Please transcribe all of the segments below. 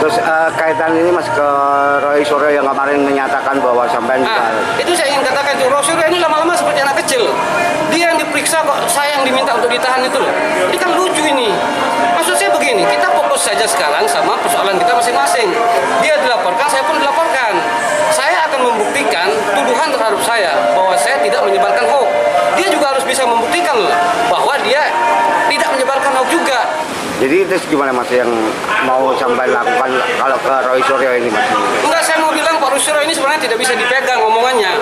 Terus kaitan ini Mas ke Roy Suryo yang kemarin menyatakan bahwa sampai itu saya ingin katakan itu Roy Suryo ini lama-lama seperti anak kecil. Dia yang diperiksa kok saya yang diminta untuk ditahan itu loh. Ini kan lucu ini. Maksud saya begini, kita fokus saja sekarang sama persoalan kita masing-masing. Dia dilaporkan, saya pun dilaporkan. Saya akan membuktikan tuduhan terhadap saya bahwa saya tidak menyebarkan hoax. Dia juga harus bisa membuktikan loh bahwa dia tidak menyebarkan hoax juga. Jadi terus gimana Mas yang mau sampai lakukan kalau ke Roy Suryo ini Mas? Enggak, saya mau bilang Pak Roy Suryo ini sebenarnya tidak bisa dipegang omongannya.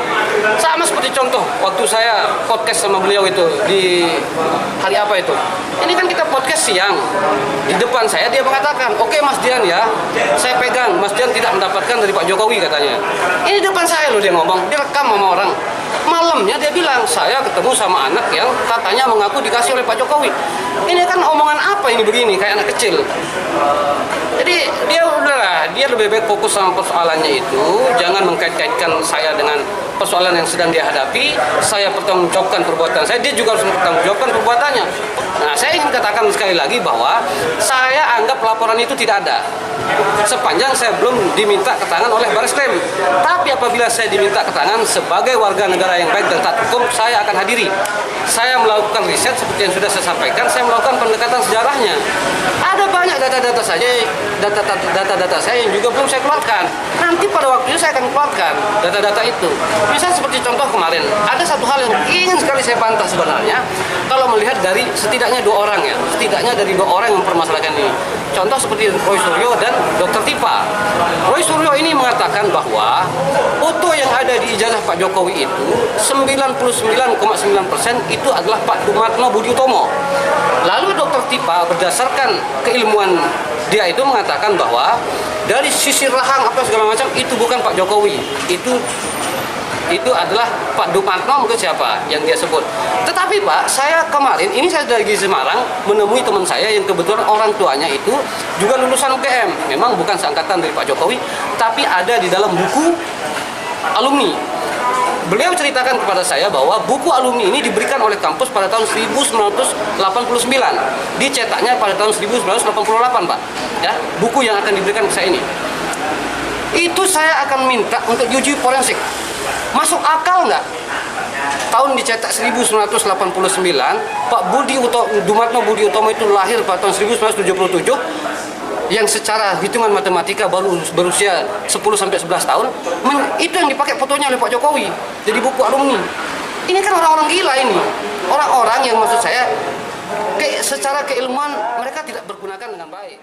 Sama seperti contoh waktu saya podcast sama beliau itu di hari apa itu. Ini kan kita podcast siang. Di depan saya dia mengatakan, "Oke Mas Dian ya, saya pegang. Mas Dian tidak mendapatkan dari Pak Jokowi," katanya. Ini depan saya loh dia ngomong, dia rekam sama orang. Malamnya dia bilang, "Saya ketemu sama anak yang katanya mengaku dikasih oleh Pak Jokowi." Ini kan omongan apa ini begini, kayak anak kecil. Jadi dia udahlah, dia lebih baik fokus sama persoalannya itu, jangan mengkait-kaitkan saya dengan persoalan yang sedang dia hadapi. Saya pertanggungjawabkan perbuatan saya, dia juga harus mempertanggungjawabkan perbuatannya. Nah, saya ingin katakan sekali lagi bahwa saya anggap laporan itu tidak ada sepanjang saya belum diminta keterangan oleh Baris Krim. Tapi apabila saya diminta keterangan sebagai warga negara yang baik dan taat hukum, saya akan hadiri. Saya melakukan riset seperti yang sudah saya sampaikan, saya melakukan pendekatan sejarahnya. Ada banyak data-data saya yang juga belum saya keluarkan. Nanti pada waktunya saya akan keluarkan data-data itu. Misalnya seperti contoh kemarin, ada satu hal yang ingin sekali saya bantah sebenarnya, kalau melihat dari setidaknya dua orang ya, setidaknya dari dua orang yang mempermasalahkan ini. Contoh seperti Roy Suryo dan Dr. Tipa. Roy Suryo ini mengatakan bahwa foto yang ada di ijazah Pak Jokowi itu 99,9% itu adalah Pak Dumatno Budi Utomo. Lalu Dr. Tipa berdasarkan keilmuan dia itu mengatakan bahwa dari sisi rahang apa segala macam itu bukan Pak Jokowi, itu adalah Pak Dumatno mungkin siapa yang dia sebut. Tetapi Pak, saya kemarin ini saya lagi di Semarang menemui teman saya yang kebetulan orang tuanya itu juga lulusan UGM. Memang bukan seangkatan dari Pak Jokowi, tapi ada di dalam buku alumni. Beliau ceritakan kepada saya bahwa buku alumni ini diberikan oleh kampus pada tahun 1989. Dicetaknya pada tahun 1988, Pak. Ya, buku yang akan diberikan ke saya ini. Itu saya akan minta untuk diuji forensik. Masuk akal nggak? Tahun dicetak 1989, Pak Dumatno Budi Utomo itu lahir pada tahun 1977, yang secara hitungan matematika baru berusia 10-11 tahun, itu yang dipakai fotonya oleh Pak Jokowi jadi buku alumni. Ini kan orang-orang gila ini, orang-orang yang maksud saya secara keilmuan mereka tidak bergunakan dengan baik.